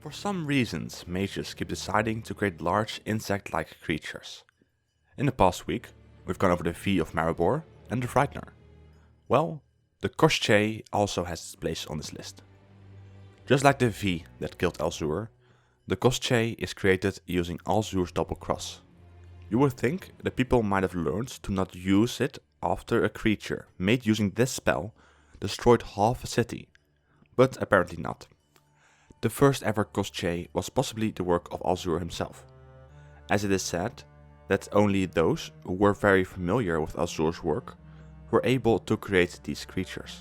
For some reasons, mages keep deciding to create large insect-like creatures. In the past week, we've gone over the V of Maribor and the Frightener. Well, the Koshchey also has its place on this list. Just like the V that killed Alzur, the Koshchey is created using Alzur's double cross. You would think that people might have learned to not use it after a creature made using this spell destroyed half a city, but apparently not. The first ever Koshchey was possibly the work of Alzur himself, as it is said that only those who were very familiar with Alzur's work were able to create these creatures.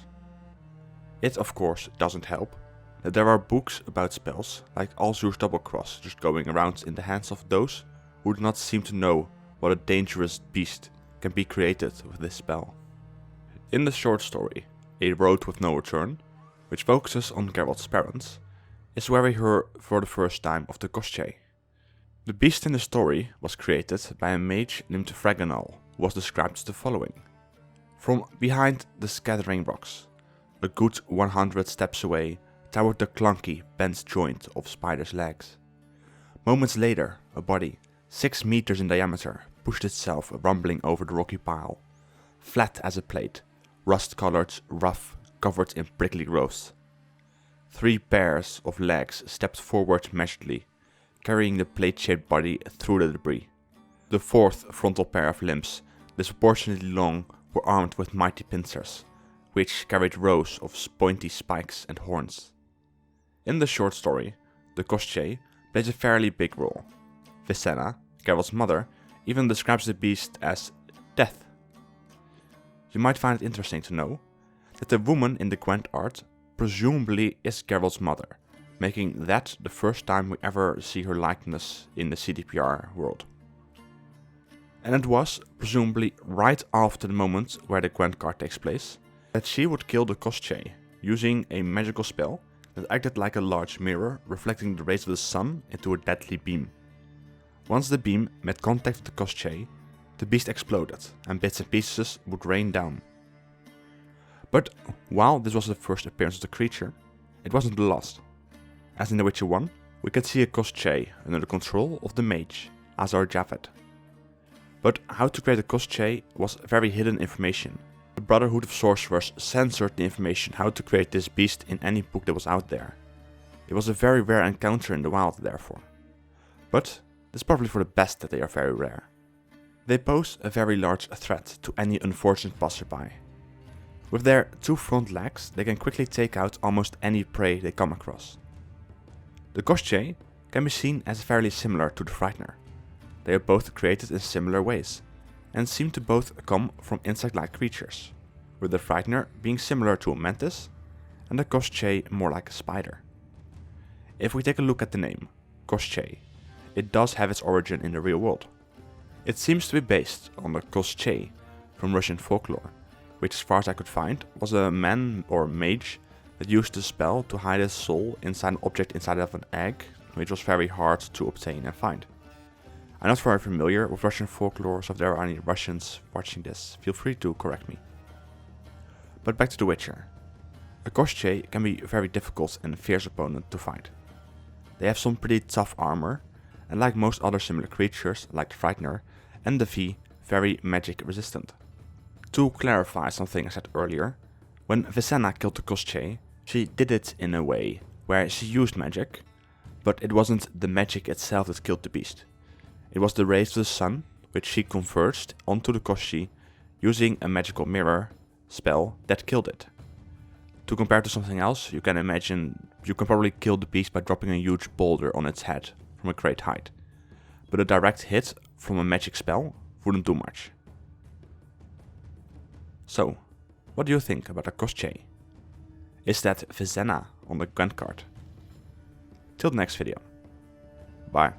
It of course doesn't help that there are books about spells like Alzur's double cross just going around in the hands of those who do not seem to know what a dangerous beast can be created with this spell. In the short story, A Road with No Return, which focuses on Geralt's parents, is where we hear for the first time of the Koshchey. The beast in the story was created by a mage named Fragonal, who was described as the following. From behind the scattering rocks, a good 100 steps away, towered the clunky, bent joint of spider's legs. Moments later, a body, 6 meters in diameter, pushed itself rumbling over the rocky pile, flat as a plate, rust-colored, rough, covered in prickly growths. 3 pairs of legs stepped forward measuredly, carrying the plate-shaped body through the debris. The 4th frontal pair of limbs, disproportionately long, were armed with mighty pincers, which carried rows of pointy spikes and horns. In the short story, the Koshchey plays a fairly big role. Vicenna, Geralt's mother, even describes the beast as death. You might find it interesting to know that the woman in the Gwent art presumably is Geralt's mother, making that the first time we ever see her likeness in the CDPR world. And it was, presumably right after the moment where the Gwent card takes place, that she would kill the Koshchey using a magical spell that acted like a large mirror reflecting the rays of the sun into a deadly beam. Once the beam met contact with the Koshchey, the beast exploded and bits and pieces would rain down. But while this was the first appearance of the creature, it wasn't the last. As in The Witcher 1, we can see a Koshchey under the control of the mage, Azar Javed. But how to create a Koshchey was very hidden information. The Brotherhood of Sorcerers censored the information how to create this beast in any book that was out there. It was a very rare encounter in the wild, therefore. But it's probably for the best that they are very rare. They pose a very large threat to any unfortunate passerby. With their 2 front legs, they can quickly take out almost any prey they come across. The Koshchey can be seen as fairly similar to the Frightener. They are both created in similar ways, and seem to both come from insect-like creatures, with the Frightener being similar to a mantis, and the Koshchey more like a spider. If we take a look at the name, Koshchey, it does have its origin in the real world. It seems to be based on the Koshchey from Russian folklore, which as far as I could find was a man or mage that used the spell to hide his soul inside an object inside of an egg, which was very hard to obtain and find. I'm not very familiar with Russian folklore, so if there are any Russians watching this, feel free to correct me. But back to The Witcher. A Koshchey can be a very difficult and fierce opponent to fight. They have some pretty tough armor, and like most other similar creatures, like the Frightener and the V, very magic resistant. To clarify something I said earlier, when Vicenna killed the Koshchey, she did it in a way where she used magic, but it wasn't the magic itself that killed the beast. It was the rays of the sun, which she converged onto the Koshchey using a magical mirror spell that killed it. To compare to something else, you can imagine you can probably kill the beast by dropping a huge boulder on its head from a great height. But a direct hit from a magic spell wouldn't do much. So, what do you think about a Koshchey? Is that Vicenna on the Gwent card? Till the next video. Bye.